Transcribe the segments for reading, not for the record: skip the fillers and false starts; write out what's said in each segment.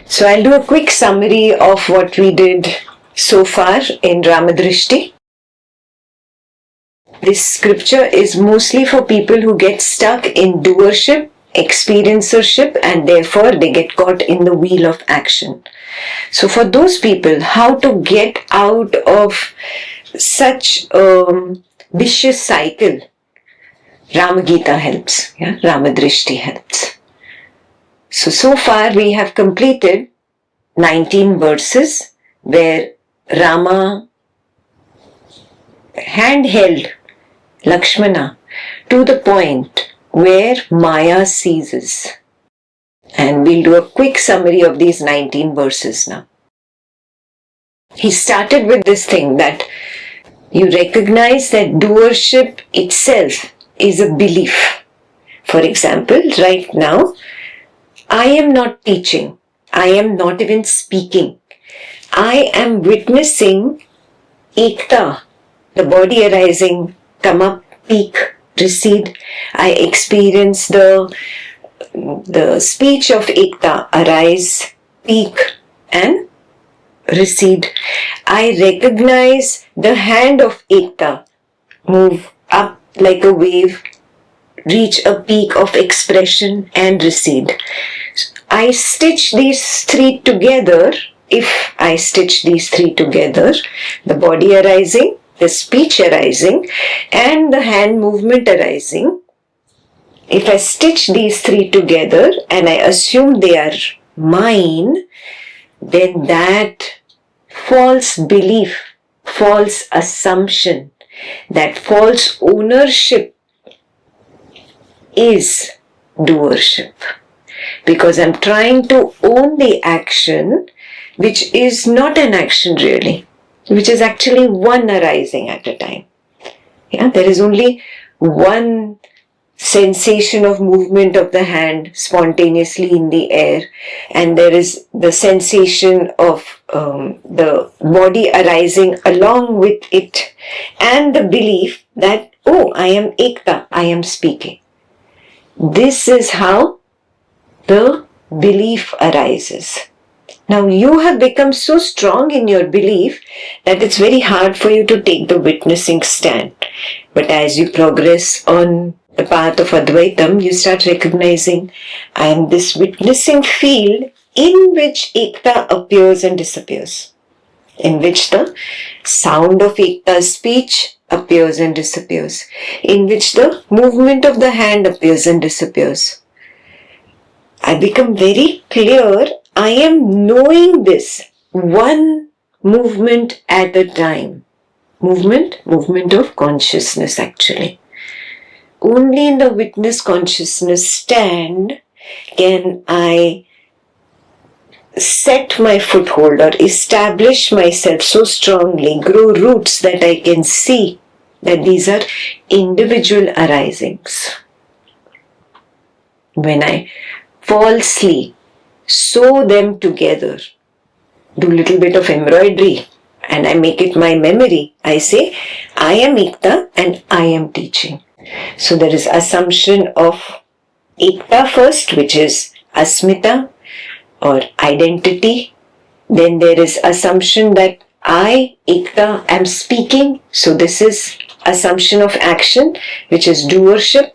So I'll do a quick summary of what we did so far in Ramadrishti. This scripture is mostly for people who get stuck in doership, experiencership, and therefore they get caught in the wheel of action. So for those people, how to get out of such a vicious cycle, Ramagita helps, Ramadrishti helps. So far we have completed 19 verses where Rama handheld Lakshmana to the point where Maya ceases. And we'll do a quick summary of these 19 verses now. He started with this thing that you recognize that doership itself is a belief. For example, right now, I am not teaching. I am not even speaking. I am witnessing ekta, the body arising, come up, peak, recede. I experience the speech of ekta, arise, peak, and recede. I recognize the hand of ekta, move up like a wave, reach a peak of expression and recede. I stitch these three together. If I stitch these three together, the body arising, the speech arising, and the hand movement arising, if I stitch these three together and I assume they are mine, then that false belief, false assumption, that false ownership is doership. Because I'm trying to own the action, which is not an action really, which is actually one arising at a time. There is only one sensation of movement of the hand spontaneously in the air, and there is the sensation of the body arising along with it, and the belief that, oh, I am ekta, I am speaking. This is how the belief arises. Now you have become so strong in your belief that it's very hard for you to take the witnessing stand. But as you progress on the path of Advaitam, you start recognizing, I am this witnessing field in which ekta appears and disappears, in which the sound of ekta's speech appears and disappears, in which the movement of the hand appears and disappears. I become very clear, I am knowing this one movement at a time. Movement of consciousness actually. Only in the witness consciousness stand can I set my foothold or establish myself so strongly, grow roots that I can see that these are individual arisings. When I falsely sew them together, do a little bit of embroidery, and I make it my memory. I say, I am ekta and I am teaching. So there is assumption of ekta first, which is asmita or identity. Then there is assumption that I, ekta, am speaking. So this is assumption of action, which is doership.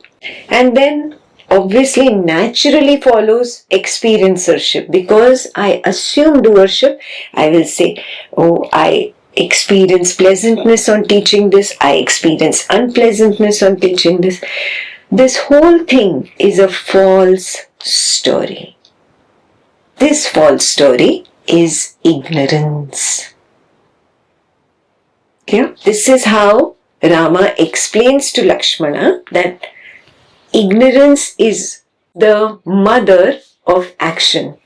And then obviously naturally follows experiencership. Because I assume doership, I will say, oh, I experience pleasantness on teaching this, I experience unpleasantness on teaching this. This whole thing is a false story. This false story is ignorance. Okay? This is how Rama explains to Lakshmana that ignorance is the mother of action.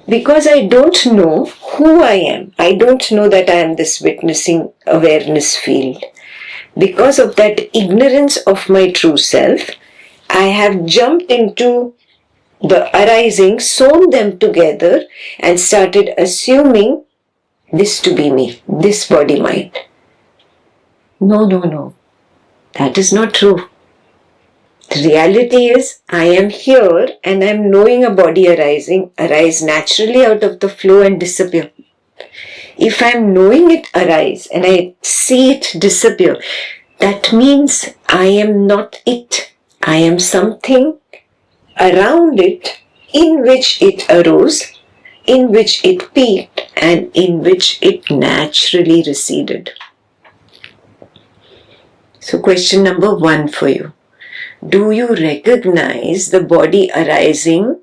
Because I don't know who I am. I don't know that I am this witnessing awareness field. Because of that ignorance of my true self, I have jumped into the arising, sewn them together and started assuming this to be me, this body mind. No. That is not true. The reality is, I am here and I am knowing a body arise naturally out of the flow and disappear. If I am knowing it arise and I see it disappear, that means I am not it. I am something around it in which it arose, in which it peaked, and in which it naturally receded. So question number 1 for you. Do you recognize the body arising,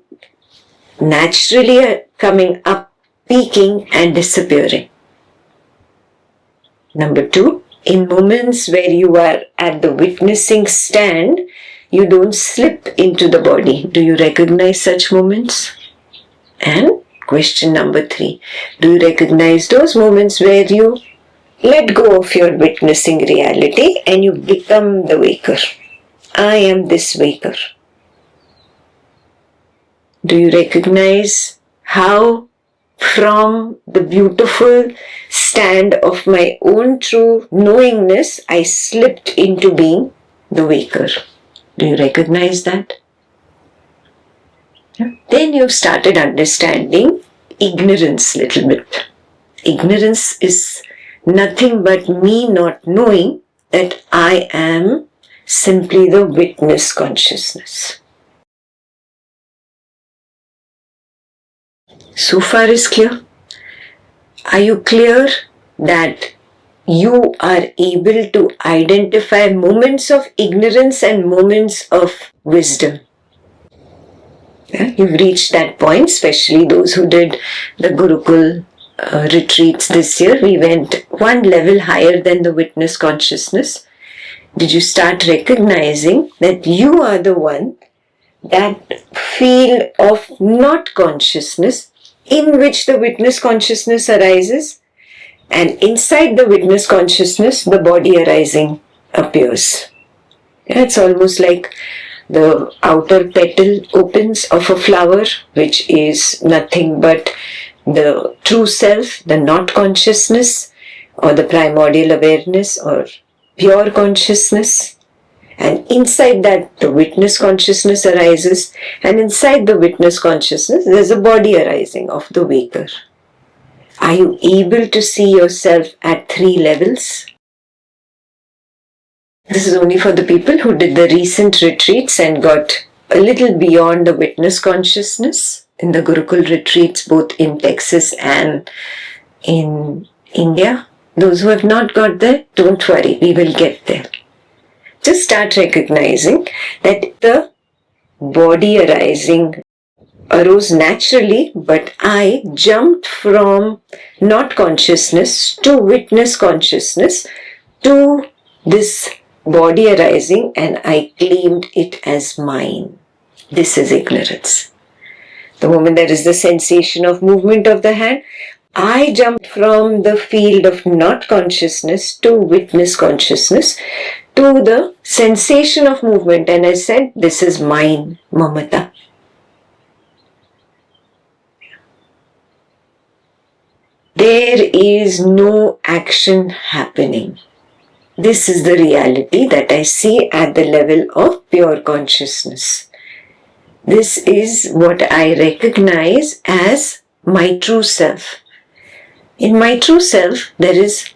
naturally coming up, peaking and disappearing? Number 2, in moments where you are at the witnessing stand, you don't slip into the body. Do you recognize such moments? And question number 3, do you recognize those moments where you let go of your witnessing reality and you become the waker? I am this waker. Do you recognize how from the beautiful stand of my own true knowingness I slipped into being the waker? Do you recognize that? Then you've started understanding ignorance a little bit. Ignorance is nothing but me not knowing that I am simply the witness consciousness. So far is clear? Are you clear that you are able to identify moments of ignorance and moments of wisdom? You've reached that point, especially those who did the Gurukul retreats this year. We went one level higher than the witness consciousness. Did you start recognizing that you are the one, that field of not consciousness in which the witness consciousness arises, and inside the witness consciousness the body arising appears? It's almost like the outer petal opens of a flower, which is nothing but the true self, the not consciousness, or the primordial awareness, or pure consciousness. And inside that, the witness consciousness arises, and inside the witness consciousness, there's a body arising of the waker. Are you able to see yourself at 3 levels? This is only for the people who did the recent retreats and got a little beyond the witness consciousness in the Gurukul retreats, both in Texas and in India. Those who have not got there, don't worry, we will get there. Just start recognizing that the body arising arose naturally, but I jumped from not consciousness to witness consciousness to this body arising, and I claimed it as mine. This is ignorance. The moment there is the sensation of movement of the hand, I jumped from the field of not consciousness to witness consciousness to the sensation of movement, and I said, this is mine, Mamata. There is no action happening. This is the reality that I see at the level of pure consciousness. This is what I recognize as my true self. In my true self, there is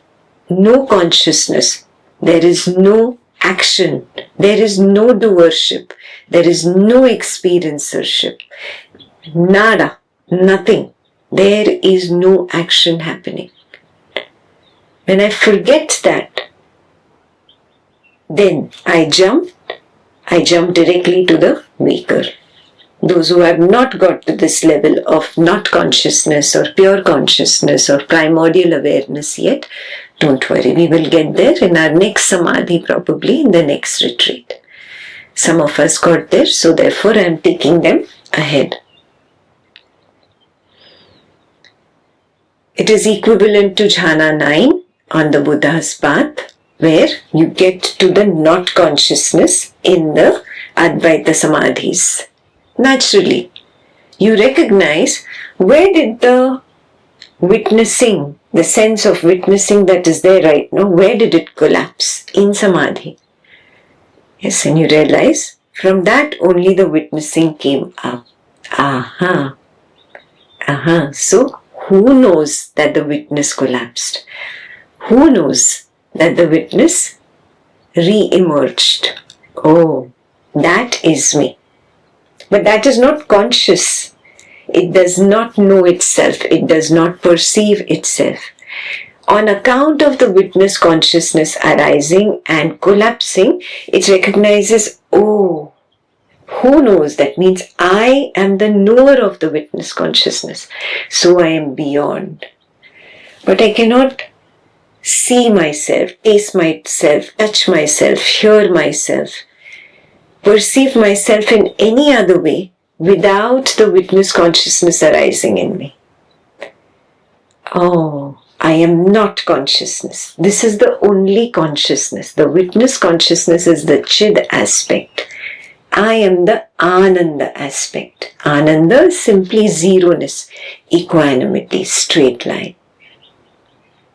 no consciousness, there is no action, there is no doership, there is no experiencership. Nada, nothing. There is no action happening. When I forget that, then I jump directly to the waker. Those who have not got to this level of not consciousness or pure consciousness or primordial awareness yet, don't worry, we will get there in our next samadhi, probably in the next retreat. Some of us got there, so therefore I am taking them ahead. It is equivalent to Jhana 9 on the Buddha's path, where you get to the not consciousness in the Advaita Samadhis. Naturally, you recognize where did the witnessing, the sense of witnessing that is there right now, where did it collapse? In Samadhi. Yes, and you realize From that only the witnessing came up. So who knows that the witness collapsed? Who knows that the witness re-emerged? Oh, that is me. But that is not conscious. It does not know itself. It does not perceive itself. On account of the witness consciousness arising and collapsing, it recognizes, oh, who knows? That means I am the knower of the witness consciousness. So I am beyond. But I cannot see myself, taste myself, touch myself, hear myself, perceive myself in any other way without the witness consciousness arising in me. Oh, I am not consciousness. This is the only consciousness. The witness consciousness is the Chid aspect. I am the Ananda aspect. Ananda is simply zeroness, equanimity, straight line.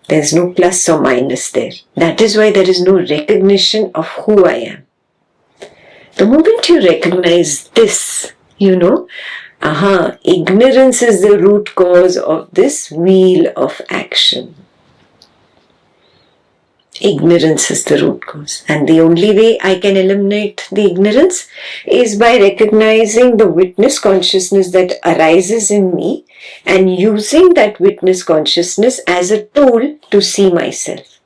There is no plus or minus there. That is why there is no recognition of who I am. The moment you recognize this, ignorance is the root cause of this wheel of action. Ignorance is the root cause. And the only way I can eliminate the ignorance is by recognizing the witness consciousness that arises in me and using that witness consciousness as a tool to see myself.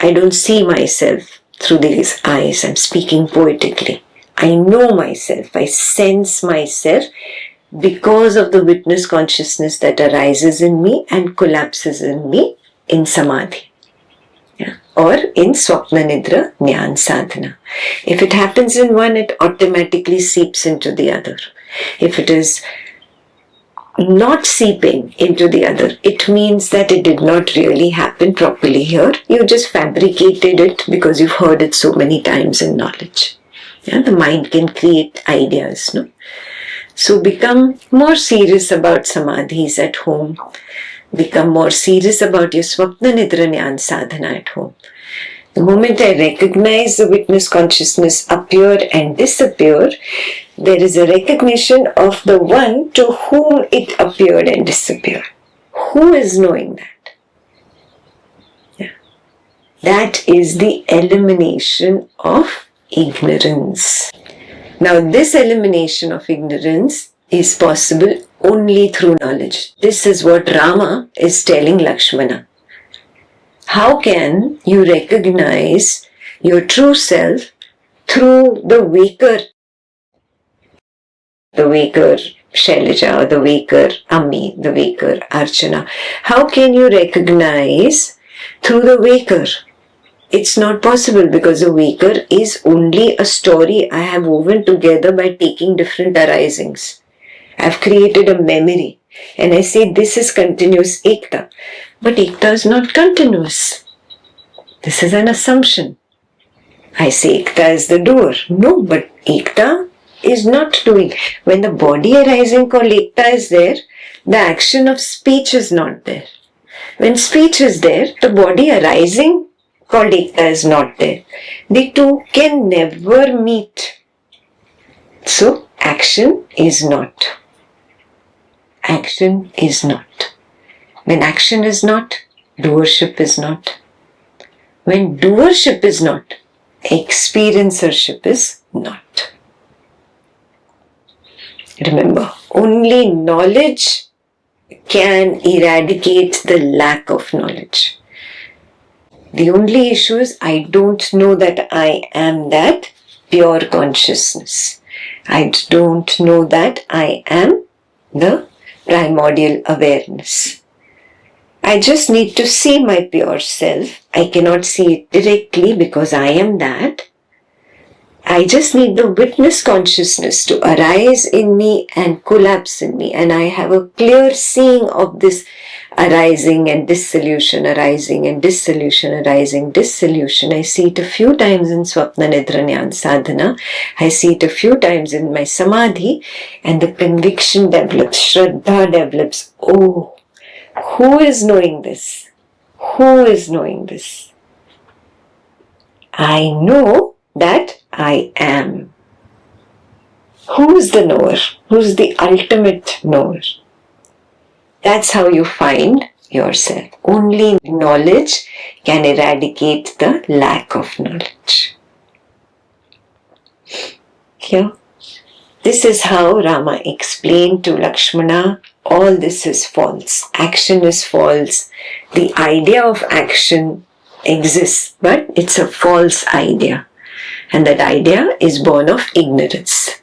I don't see myself through these eyes. I'm speaking poetically. I know myself. I sense myself because of the witness consciousness that arises in me and collapses in me in samadhi. Or in Swapna Nidra Jnana Sadhana. If it happens in one, it automatically seeps into the other. If it is not seeping into the other, it means that it did not really happen properly here. You just fabricated it because you've heard it so many times in knowledge. The mind can create ideas. No? So become more serious about samadhis at home. Become more serious about your Swapna Nidra Jnana Sadhana at home. The moment I recognize the witness consciousness appear and disappear, there is a recognition of the one to whom it appeared and disappeared. Who is knowing that? That is the elimination of ignorance. Now, this elimination of ignorance is possible only through knowledge. This is what Rama is telling Lakshmana. How can you recognize your true self through the waker Shailaja, the waker Ammi, the waker Archana? How can you recognize through the waker? It's not possible because the waker is only a story I have woven together by taking different arisings. I've created a memory and I say this is continuous ekta. But ekta is not continuous. This is an assumption. I say ekta is the doer. No, but ekta is not doing. When the body arising called ekta is there, the action of speech is not there. When speech is there, the body arising called ekta is not there. The two can never meet. So, action is not. Action is not. When action is not, doership is not. When doership is not, experiencership is not. Remember, only knowledge can eradicate the lack of knowledge. The only issue is I don't know that I am that pure consciousness. I don't know that I am the primordial awareness. I just need to see my pure self. I cannot see it directly because I am that. I just need the witness consciousness to arise in me and collapse in me. And I have a clear seeing of this arising and dissolution, arising and dissolution, arising, dissolution. I see it a few times in Swapna Nidra Jnana Sadhana. I see it a few times in my Samadhi. And the conviction develops, Shraddha develops. Oh, who is knowing this? Who is knowing this? I know that I am. Who's the knower? Who's the ultimate knower? That's how you find yourself. Only knowledge can eradicate the lack of knowledge. Here, this is how Rama explained to Lakshmana, all this is false. Action is false. The idea of action exists, but it's a false idea. And that idea is born of ignorance.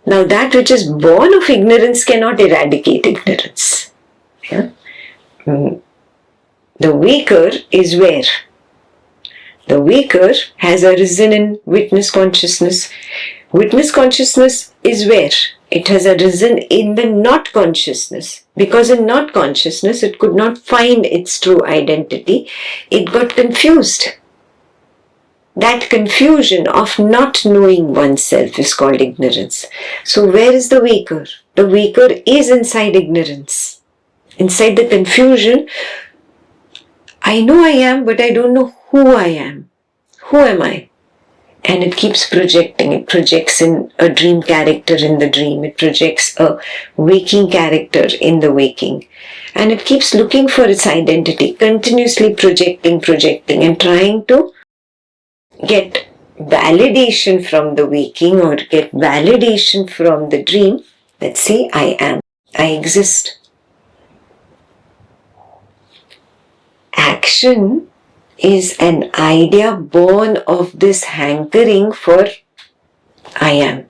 Now that which is born of ignorance cannot eradicate ignorance. Yeah? The waker is where? The waker has arisen in witness consciousness. Witness consciousness is where? It has arisen in the not consciousness. Because in not consciousness, it could not find its true identity. It got confused. That confusion of not knowing oneself is called ignorance. So where is the waker? The waker is inside ignorance. Inside the confusion, I know I am, but I don't know who I am. Who am I? And it keeps projecting. It projects in a dream character in the dream. It projects a waking character in the waking. And it keeps looking for its identity, continuously projecting, and trying to get validation from the waking or get validation from the dream that see, I am, I exist. Action is an idea born of this hankering for I am.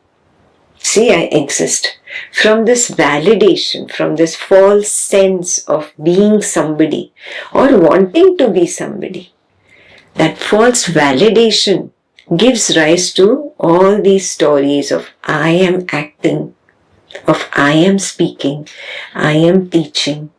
See, I exist. From this validation, from this false sense of being somebody or wanting to be somebody, that false validation gives rise to all these stories of I am acting, of I am speaking, I am teaching.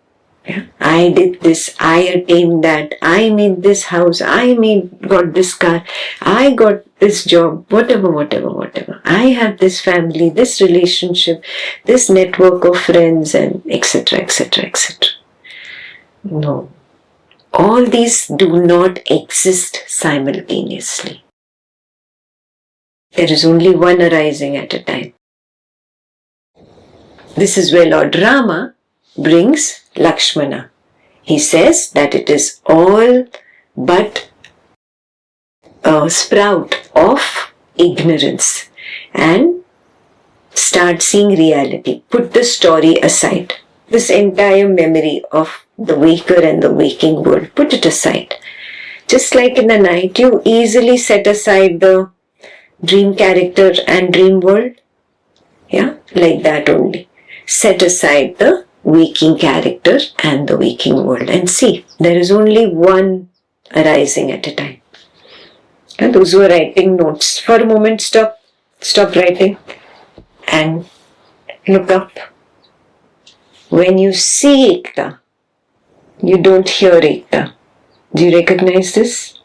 Yeah. I did this, I attained that, I made this house, got this car, I got this job, whatever. I have this family, this relationship, this network of friends and etc. No. All these do not exist simultaneously. There is only one arising at a time. This is where Lord Rama brings Lakshmana. He says that it is all but a sprout of ignorance and start seeing reality. Put the story aside. This entire memory of the waker and the waking world, put it aside. Just like in the night, you easily set aside the dream character and dream world. Yeah, like that only. Set aside the waking character and the waking world and see, there is only one arising at a time. And those who are writing notes, for a moment stop writing and look up. When you see Ekta, you don't hear Ekta. Do you recognize this?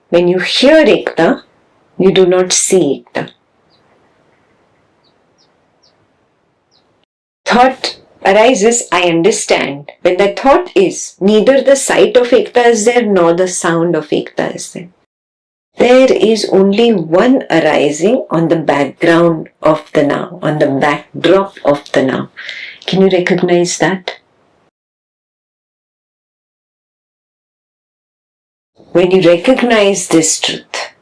When you hear Ekta, you do not see Ekta. Thought arises, I understand. When the thought is, neither the sight of Ekta is there nor the sound of Ekta is there. There is only one arising on the background of the now, on the backdrop of the now. Can you recognize that? When you recognize this truth,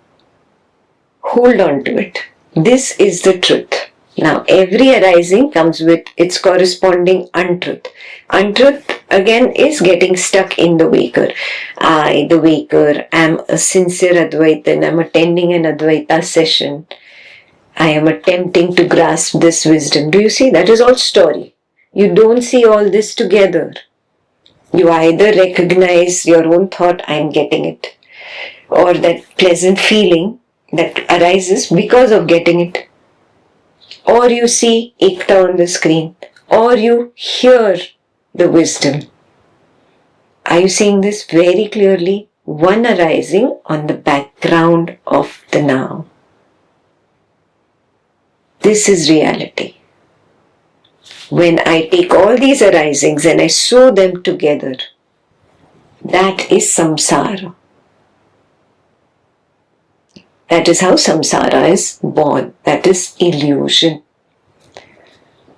hold on to it. This is the truth. Now, every arising comes with its corresponding untruth. Untruth, again, is getting stuck in the waker. I, the waker, am a sincere Advaitin. I am attending an Advaita session. I am attempting to grasp this wisdom. Do you see? That is all story. You don't see all this together. You either recognize your own thought, I am getting it, or that pleasant feeling that arises because of getting it. Or you see Ekta on the screen, or you hear the wisdom. Are you seeing this very clearly? One arising on the background of the now. This is reality. When I take all these arisings and I sew them together, that is samsara. That is how samsara is born. That is illusion.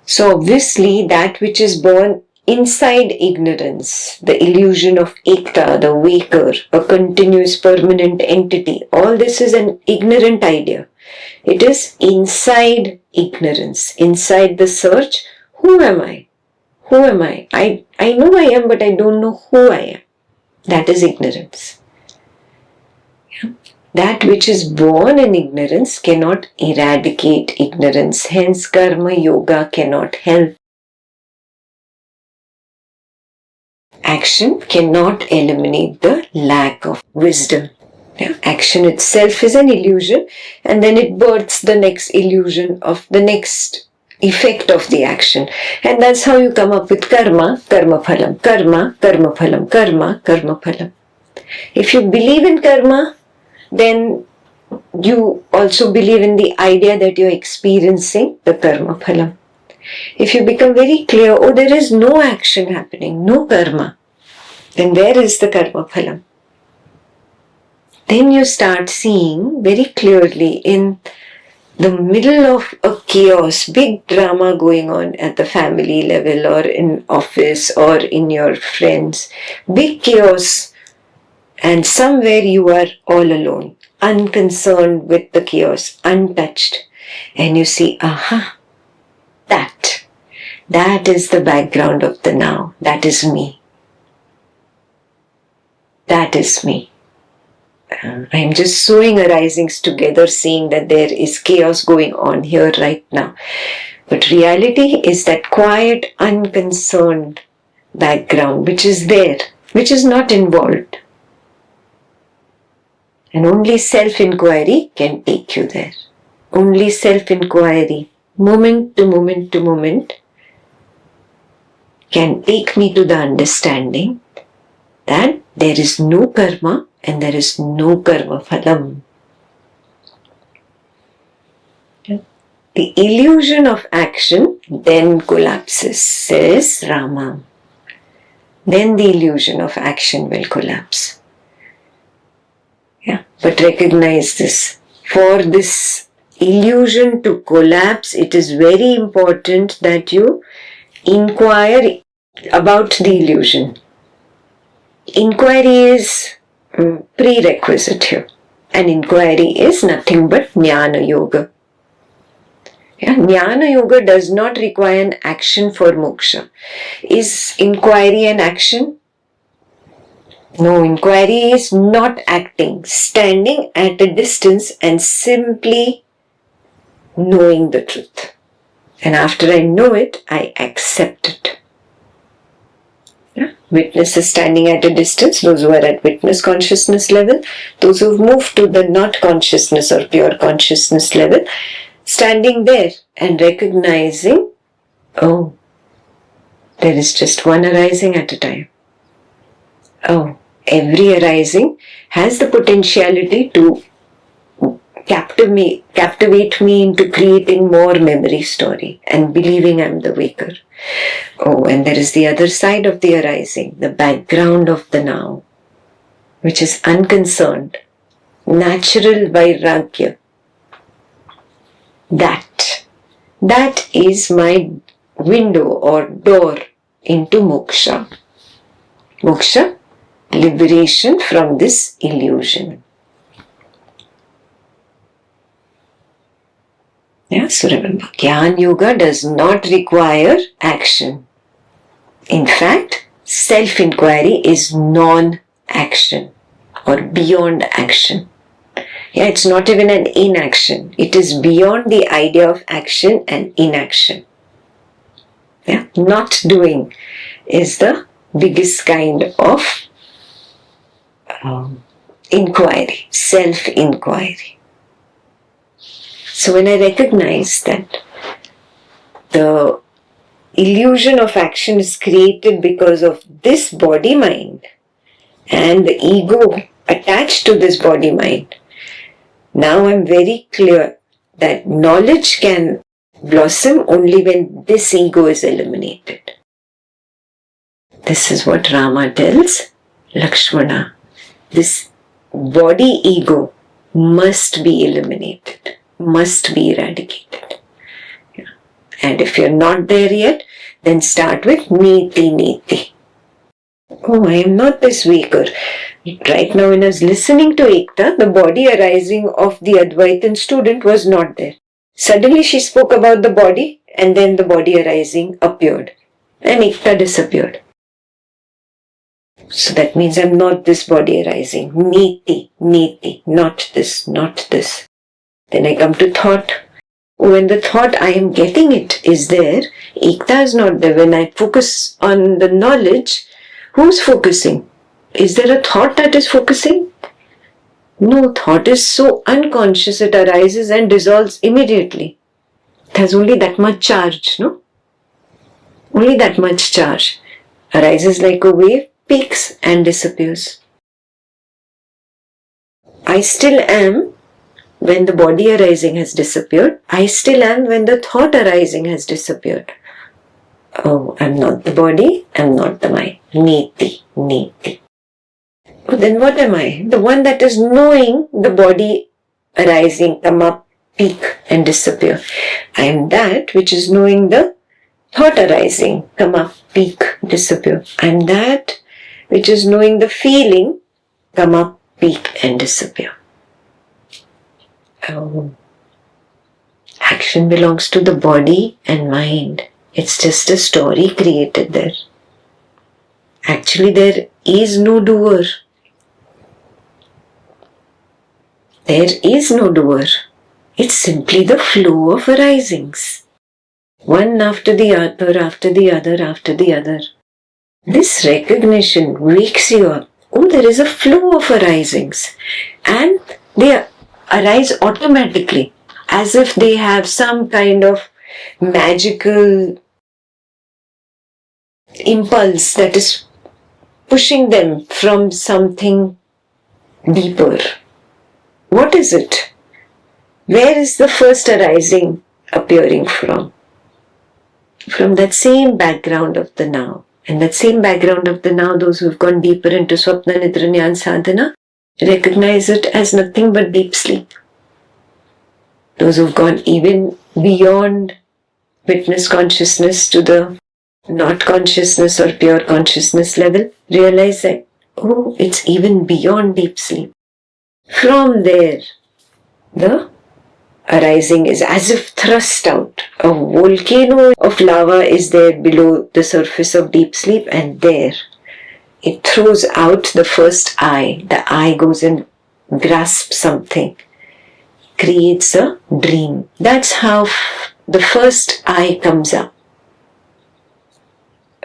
So obviously that which is born inside ignorance, the illusion of ekta, the waker, a continuous permanent entity, all this is an ignorant idea. It is inside ignorance, inside the search. Who am I? Who am I? I know I am, but I don't know who I am. That is ignorance. Yeah. That which is born in ignorance cannot eradicate ignorance. Hence, karma yoga cannot help. Action cannot eliminate the lack of wisdom. Yeah. Action itself is an illusion, and then it births the next illusion of the next effect of the action. And that's how you come up with karma, karma phalam, karma, karma phalam, karma, karma phalam. If you believe in karma, then you also believe in the idea that you're experiencing the karma phalam. If you become very clear, oh, there is no action happening, no karma, then where is the karma phalam? Then you start seeing very clearly in the middle of a chaos, big drama going on at the family level or in office or in your friends, big chaos, and somewhere you are all alone, unconcerned with the chaos, untouched, and you see, aha, that is the background of the now. That is me. That is me. I am just sewing arisings together, seeing that there is chaos going on here right now. But reality is that quiet, unconcerned background which is there, which is not involved. And only self-inquiry can take you there. Only self-inquiry, moment to moment to moment, can take me to the understanding that there is no karma and there is no karma phalam. The illusion of action then collapses, says Rama. Then the illusion of action will collapse. Yeah, but recognize this. For this illusion to collapse, it is very important that you inquire about the illusion. Inquiry is prerequisite here. And inquiry is nothing but Jnana Yoga. Yeah, Jnana Yoga does not require an action for moksha. Is inquiry an action? No, inquiry is not acting, standing at a distance and simply knowing the truth. And after I know it, I accept it. Yeah? Witness is standing at a distance, those who are at witness consciousness level, those who have moved to the not consciousness or pure consciousness level, standing there and recognizing, oh, there is just one arising at a time. Oh, every arising has the potentiality to captivate me into creating more memory story and believing I'm the waker. Oh, and there is the other side of the arising, the background of the now, which is unconcerned, natural vairagya. That is my window or door into moksha. Moksha, liberation from this illusion. Yeah, so remember, Jnana Yoga does not require action. In fact, self-inquiry is non-action or beyond action. Yeah, it's not even an inaction. It is beyond the idea of action and inaction. Yeah, not doing is the biggest kind of inquiry, self-inquiry. So when I recognize that the illusion of action is created because of this body-mind and the ego attached to this body-mind, now I'm very clear that knowledge can blossom only when this ego is eliminated. This is what Rama tells Lakshmana. This body ego must be eliminated, must be eradicated. Yeah. And if you're not there yet, then start with Niti Niti. Oh, I am not this weaker. Right now, when I was listening to Ekta, the body arising of the Advaitin student was not there. Suddenly she spoke about the body, and then the body arising appeared. And Ekta disappeared. So that means I'm not this body arising. Niti, Niti, not this, not this. Then I come to thought. When the thought I am getting it is there, Ekta is not there. When I focus on the knowledge, who's focusing? Is there a thought that is focusing? No, thought is so unconscious, it arises and dissolves immediately. It has only that much charge, no? Only that much charge. Arises like a wave, peaks and disappears. I still am when the body arising has disappeared. I still am when the thought arising has disappeared. Oh, I'm not the body, I'm not the mind. Niti, Niti. Oh, then what am I? The one that is knowing the body arising, come up, peak and disappear. I am that which is knowing the thought arising, come up, peak, disappear. I am that which is knowing the feeling, come up, peak and disappear. Oh. Action belongs to the body and mind. It's just a story created there. Actually, there is no doer. There is no doer. It's simply the flow of arisings. One after the other, after the other, after the other. This recognition wakes you up. Oh, there is a flow of arisings. And they arise automatically, as if they have some kind of magical impulse that is pushing them from something deeper. What is it? Where is the first arising appearing from? From that same background of the now. And that same background of the now, those who have gone deeper into Swapna Nidra Jnana Sadhana, recognize it as nothing but deep sleep. Those who have gone even beyond witness consciousness to the not consciousness or pure consciousness level, realize that, oh, it's even beyond deep sleep. From there, the arising is as if thrust out. A volcano of lava is there below the surface of deep sleep, and there it throws out the first eye. The eye goes and grasps something, creates a dream. That's how the first eye comes up.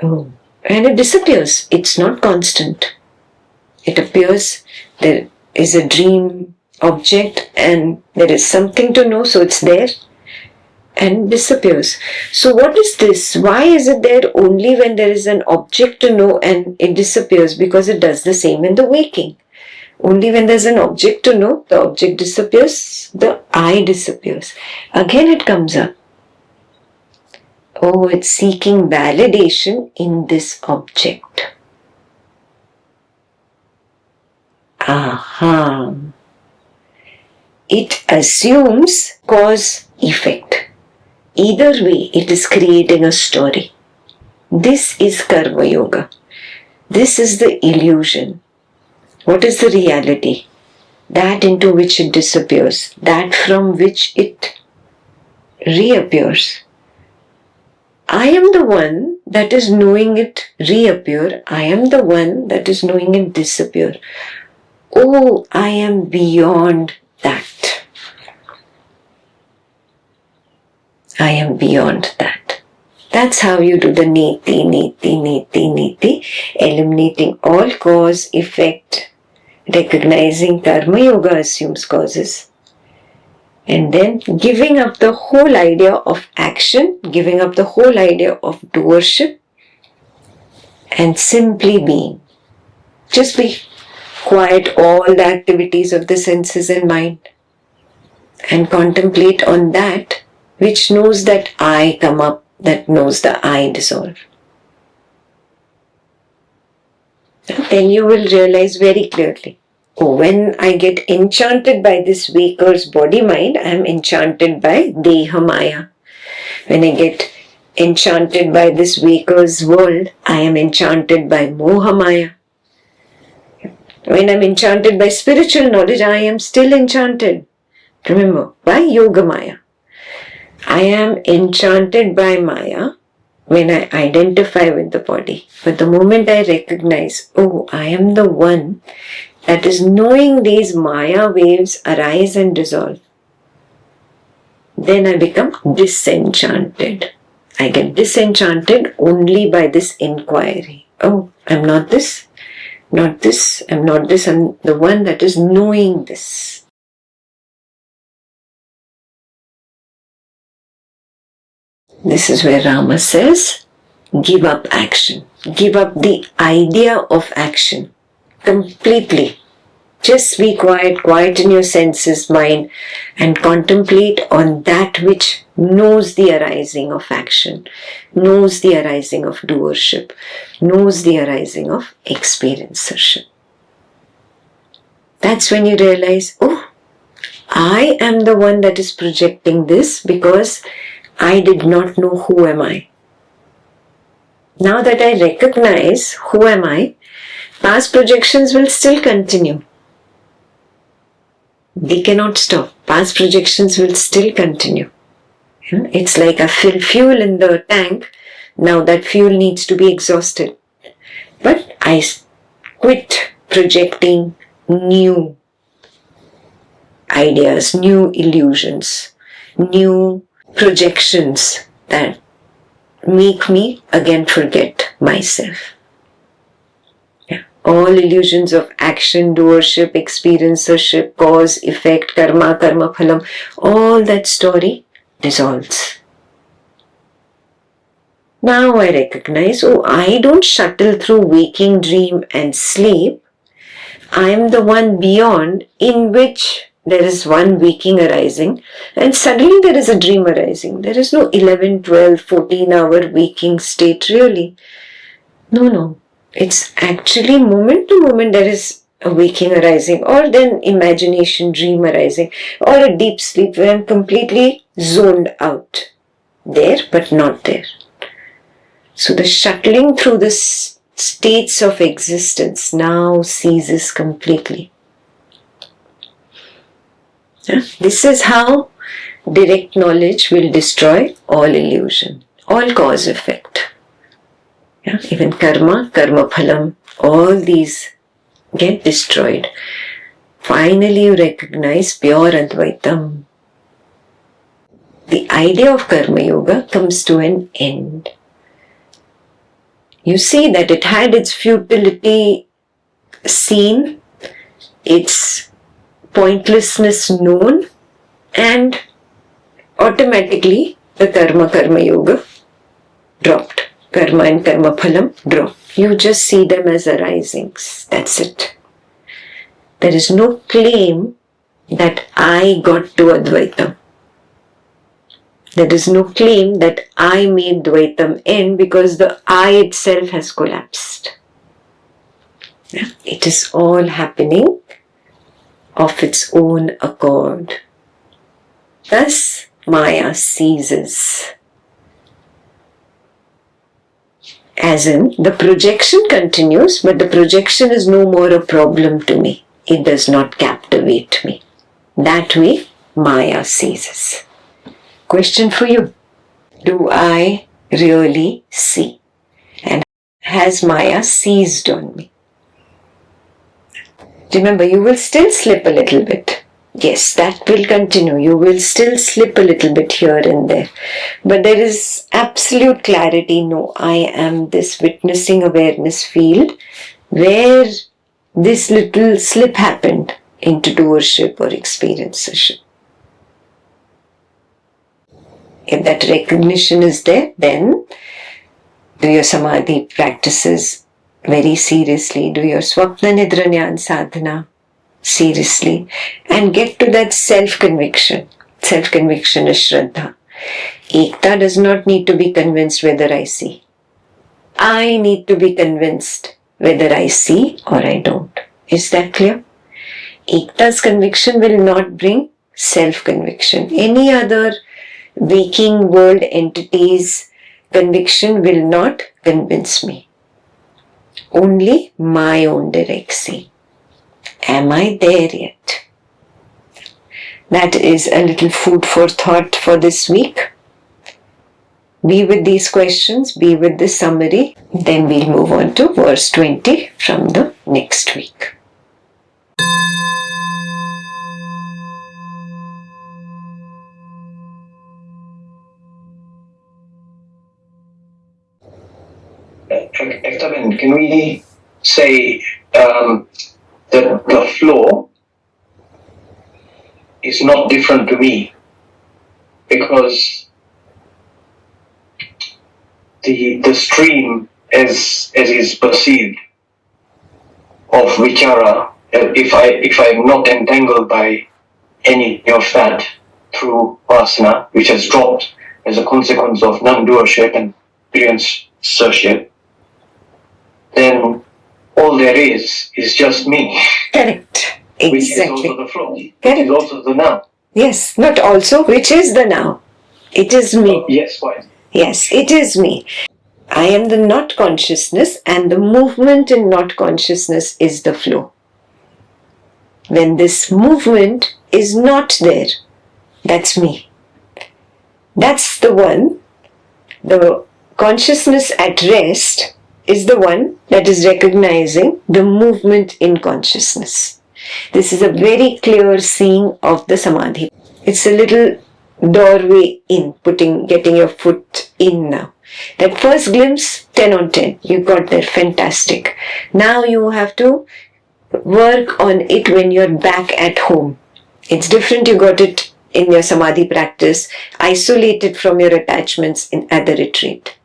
Oh. And it disappears. It's not constant. It appears, there is a dream object and there is something to know, so it's there and disappears. So what is this? Why is it there only when there is an object to know and it disappears? Because it does the same in the waking. Only when there's an object to know, the object disappears, the I disappears. Again it comes up. Oh, it's seeking validation in this object. Aha. It assumes cause-effect. Either way, it is creating a story. This is Karma Yoga. This is the illusion. What is the reality? That into which it disappears, that from which it reappears. I am the one that is knowing it reappear. I am the one that is knowing it disappear. Oh, I am beyond that. I am beyond that. That's how you do the niti, niti, niti, niti, eliminating all cause, effect, recognizing Karma Yoga assumes causes. And then giving up the whole idea of action, giving up the whole idea of doership, and simply being. Just be quiet all the activities of the senses and mind and contemplate on that which knows that I come up, that knows the I dissolve. And then you will realize very clearly, when I get enchanted by this Vaker's body-mind, I am enchanted by Deha Maya. When I get enchanted by this Vaker's world, I am enchanted by Moha Maya. When I am enchanted by spiritual knowledge, I am still enchanted. Remember, by Yoga Maya. I am enchanted by Maya when I identify with the body. But the moment I recognize, oh, I am the one that is knowing these Maya waves arise and dissolve, then I become disenchanted. I get disenchanted only by this inquiry. Oh, I'm not this, not this, I'm not this, I'm the one that is knowing this. This is where Rama says, give up action. Give up the idea of action completely. Just be quiet, quieten your senses, mind, and contemplate on that which knows the arising of action, knows the arising of doership, knows the arising of experiencership. That's when you realize, oh, I am the one that is projecting this because I did not know who am I. Now that I recognize who am I, past projections will still continue. They cannot stop. Past projections will still continue. It's like I fill fuel in the tank. Now that fuel needs to be exhausted. But I quit projecting new ideas, new illusions, new projections that make me again forget myself. All illusions of action, doership, experiencership, cause, effect, karma, karma phalam, all that story dissolves. Now I recognize, oh, I don't shuttle through waking, dream and sleep. I am the one beyond in which there is one waking arising and suddenly there is a dream arising. There is no 11, 12, 14-hour waking state really. No. It's actually moment to moment there is a waking arising or then imagination dream arising or a deep sleep where I'm completely zoned out. There but not there. So the shuttling through the states of existence now ceases completely. This is how direct knowledge will destroy all illusion, all cause effect. Even karma, karma phalam, all these get destroyed. Finally you recognize pure Advaitam. The idea of karma yoga comes to an end. You see that it had its futility seen, its pointlessness known, and automatically the karma yoga dropped. Karma and karma phalam drop. You just see them as arisings. That's it. There is no claim that I got to Advaitam. There is no claim that I made Dvaitam end because the I itself has collapsed. It is all happening of its own accord. Thus, Maya ceases. As in, the projection continues, but the projection is no more a problem to me. It does not captivate me. That way, Maya ceases. Question for you. Do I really see? And has Maya seized on me? Remember, you will still slip a little bit. Yes, that will continue. You will still slip a little bit here and there. But there is absolute clarity. No, I am this witnessing awareness field where this little slip happened into doership or experiencership. If that recognition is there, then do your samadhi practices very seriously. Do your swapna nidra jnana sadhana seriously and get to that self-conviction. Self-conviction is Shraddha. Ekta does not need to be convinced whether I see. I need to be convinced whether I see or I don't. Is that clear? Ekta's conviction will not bring self-conviction. Any other waking world entity's conviction will not convince me. Only my own direct seeing. Am I there yet? That is a little food for thought for this week. Be with these questions, be with this summary. Then we'll move on to verse 20 from the next week. Ektaben, can we say that the flow is not different to me, because the stream as is perceived of vichara, if I'm not entangled by any of that through vasana, which has dropped as a consequence of non-doership and experiencership, then all there is just me. Correct. Exactly. Which is also the flow. Correct. Which is also the now. Yes, not also, which is the now. It is me. Oh, yes, fine. Yes, it is me. I am the not consciousness, and the movement in not consciousness is the flow. When this movement is not there, that's me. That's the one. The consciousness at rest is the one that is recognizing the movement in consciousness. This is a very clear seeing of the samadhi. It's a little doorway in, getting your foot in now. That first glimpse, 10 on 10. You got there, fantastic. Now you have to work on it when you're back at home. It's different, you got it in your samadhi practice, isolated from your attachments at the retreat.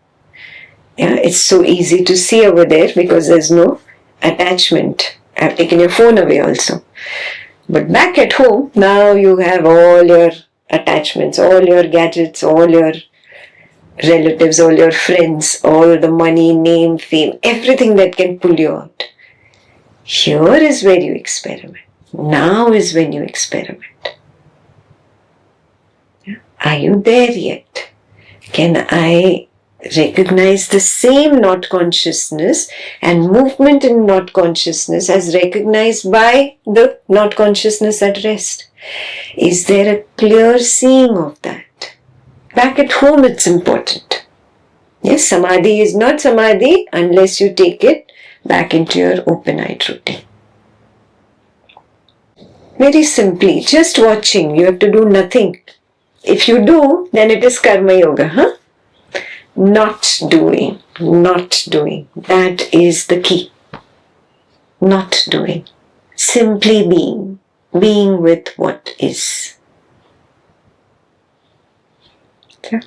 Yeah, it's so easy to see over there because there's no attachment. I've taken your phone away also. But back at home, now you have all your attachments, all your gadgets, all your relatives, all your friends, all the money, name, fame, everything that can pull you out. Here is where you experiment. Now is when you experiment. Are you there yet? Can I recognize the same not consciousness and movement in not consciousness as recognized by the not consciousness at rest? Is there a clear seeing of that? Back at home it's important. Yes, samadhi is not samadhi unless you take it back into your open-eyed routine. Very simply, just watching, you have to do nothing. If you do, then it is karma yoga, huh? Not doing. That is the key. Not doing. Simply being. Being with what is. Okay.